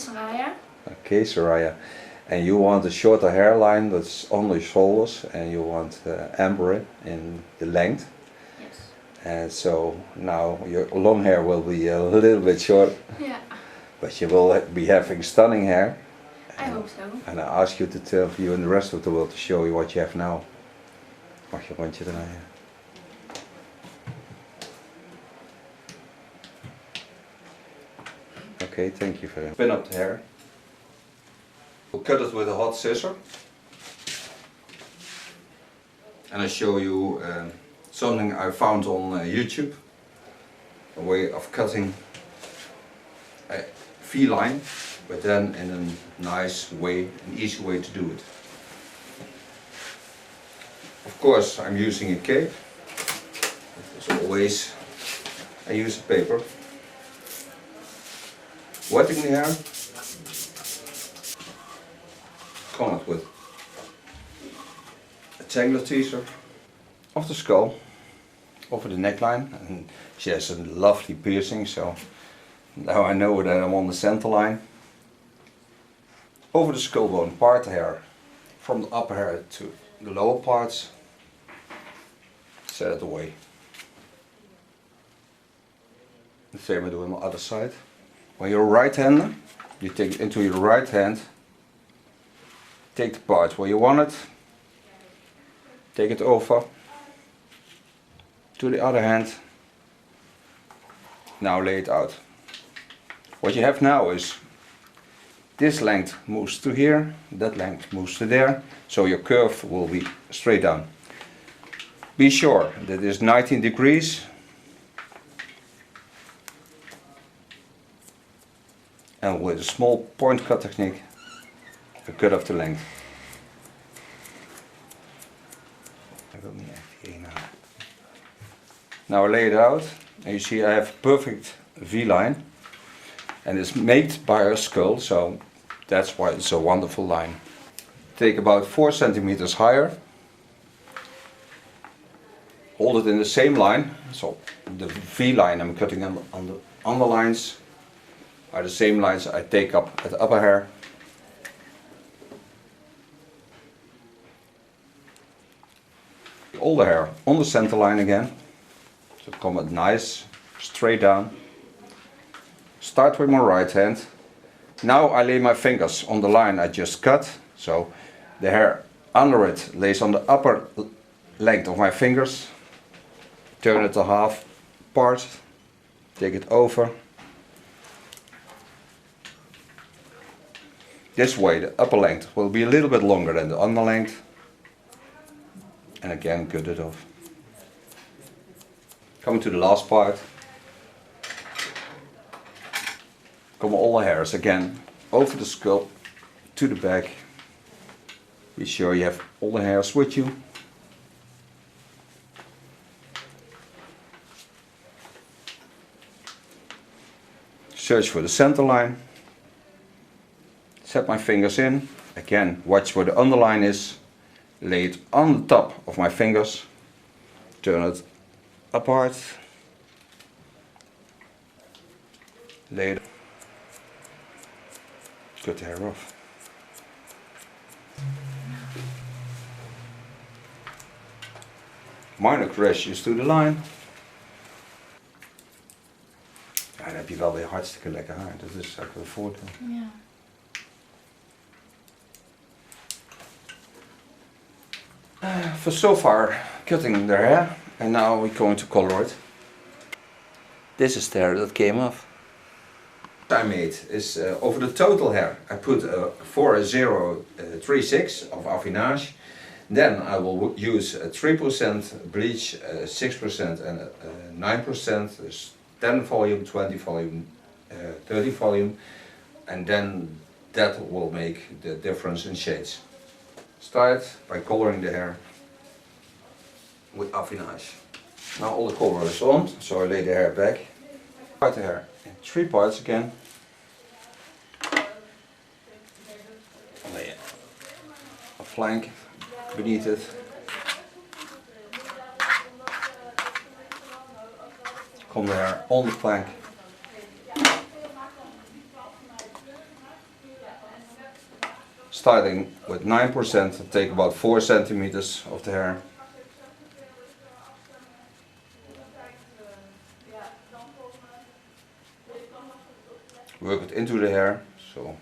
is Soraya. Okay, Soraya. And you want a shorter hairline that's on the shoulders, and you want amber in the length. Yes. And so now your long hair will be a little bit short. Yeah. But you will be having stunning hair. I hope so. And I ask you to tell you and the rest of the world to show you what you have now. Mag je een rondje draaien? Okay, thank you for that. Pin up the hair. We'll cut it with a hot scissor. And I show you something I found on YouTube. A way of cutting a V-line, but then in a nice way, an easy way to do it. Of course, I'm using a cape. As always, I use a paper. Wetting the hair. Comb it with a tangler teaser of the skull over the neckline, and she has a lovely piercing, so now I know that I'm on the center line. Over the skull bone, part the hair from the upper hair to the lower parts. Set it away. The same I do on the other side. When you're right-hander, you take it into your right hand, take the part where you want it, take it over to the other hand. Now lay it out. What you have now is this length moves to here, that length moves to there, so your curve will be straight down. Be sure that it is 19 degrees and with a small point cut technique, you cut off the length. Now I lay it out, and you see I have a perfect V-line, and it's made by our skull, so that's why it's a wonderful line. Take about 4 centimeters higher, hold it in the same line, so the V-line I'm cutting on the underlines are the same lines I take up at the upper hair. All the hair on the center line again, so come it nice, straight down. Start with my right hand. Now I lay my fingers on the line I just cut, so the hair under it lays on the upper length of my fingers. Turn it to half part, take it over. This way the upper length will be a little bit longer than the under length. And again, cut it off. Coming to the last part. Come all the hairs again over the skull to the back. Be sure you have all the hairs with you. Search for the center line. Set my fingers in. Again, watch where the underline is. Lay it on the top of my fingers. Turn it apart. Lay it. Cut the hair off. Minor crashes to the line. Ja, dan heb je wel weer hartstikke lekker haar. Dat is eigenlijk een voordeel. Ja. For so far, cutting their hair, and now we're going to color it. This is the hair that came off. What I made is over the total hair I put 4036 of affinage. Then I will use 3% bleach, 6% and 9%, dus 10 volume, 20 volume, 30 volume, and then that will make the difference in shades. Start by coloring the hair with affinage. Now all the color is on, so I lay the hair back. Part the hair in 3 parts again. Lay a flank beneath it. Comb the hair on the flank. Starting with 9%, take about 4 centimeters of the hair. Work it into the hair, so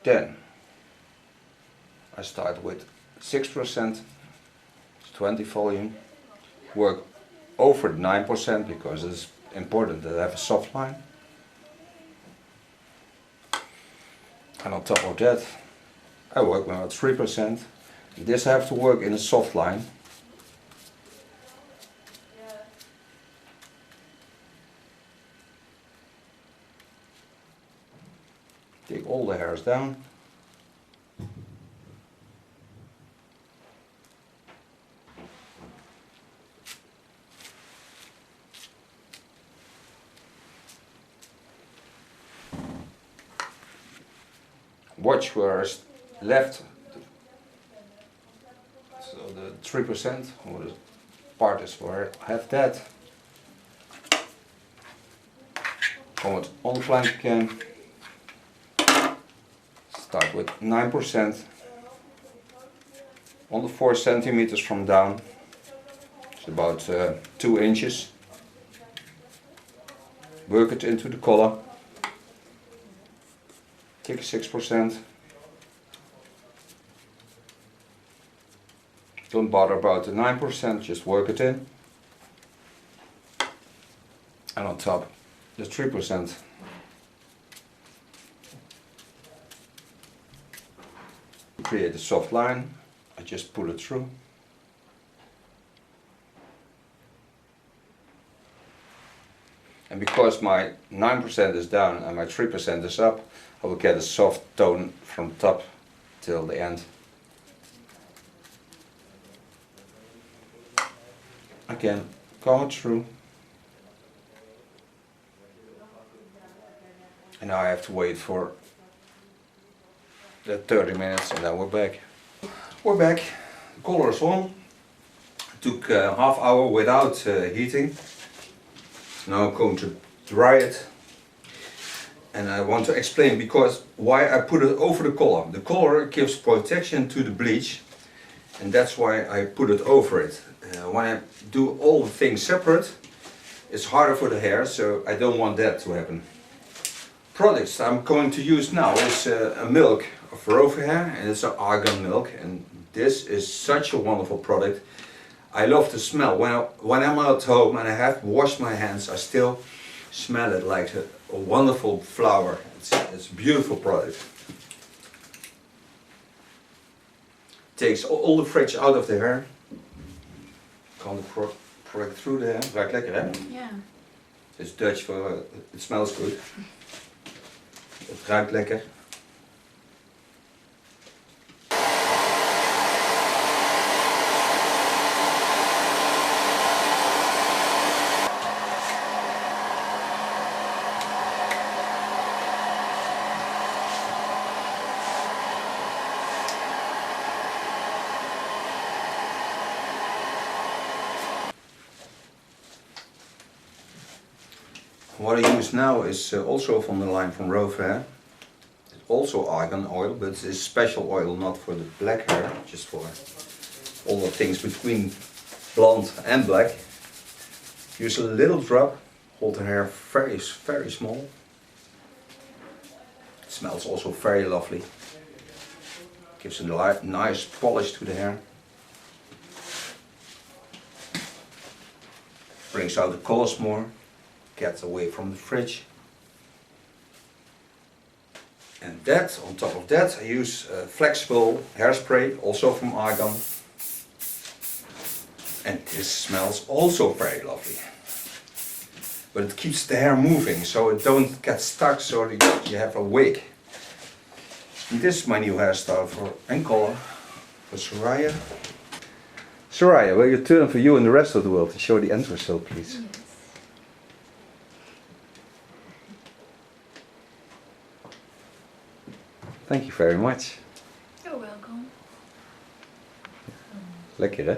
then I start with 6%, 20 volume, work over the 9% because it's important that I have a soft line. And on top of that, I work with about 3%. This I have to work in a soft line. Take all the hairs down. Watch where it's left, so the 3% or the part is where I have that. Come it on the flank again. Start with 9% on the 4 centimeters from down. It's about 2 inches. Work it into the collar. Take 6%. Don't bother about the 9%, just work it in. And on top, the 3%. Create a soft line. I just pull it through. And because my 9% is down and my 3% is up, I will get a soft tone from top till the end. Again, comb it through. And now I have to wait for the 30 minutes and then we're back. We're back. The collar is on. Took a half hour without heating. Now I'm going to dry it. And I want to explain because why I put it over the collar. The collar gives protection to the bleach, and that's why I put it over it. When I do all the things separate, it's harder for the hair, so I don't want that to happen. Products I'm going to use now is a milk of Rover hair, and it's an argan milk, and this is such a wonderful product. I love the smell. When I'm at home and I have washed my hands, I still smell it like a wonderful flower. It's a beautiful product. Takes all the fridge out of the hair. Kan de product through the hair. Ruikt lekker, hè? Ja. Het is Dutch for it smells good. Het ruikt lekker. What I use now is also from the line from Rover hair. It's also argan oil, but it's special oil, not for the black hair, just for all the things between blonde and black. Use a little drop, hold the hair very small. It smells also very lovely. Gives a nice polish to the hair. Brings out the colors more. Gets away from the fridge. And that, on top of that, I use flexible hairspray, also from argan. And this smells also very lovely. But it keeps the hair moving, so it don't get stuck, so you have a wig. And this is my new hairstyle and color for Soraya. Soraya, will you turn for you and the rest of the world to show the end result, please? Yes. Thank you very much. You're welcome. Lekker, hè?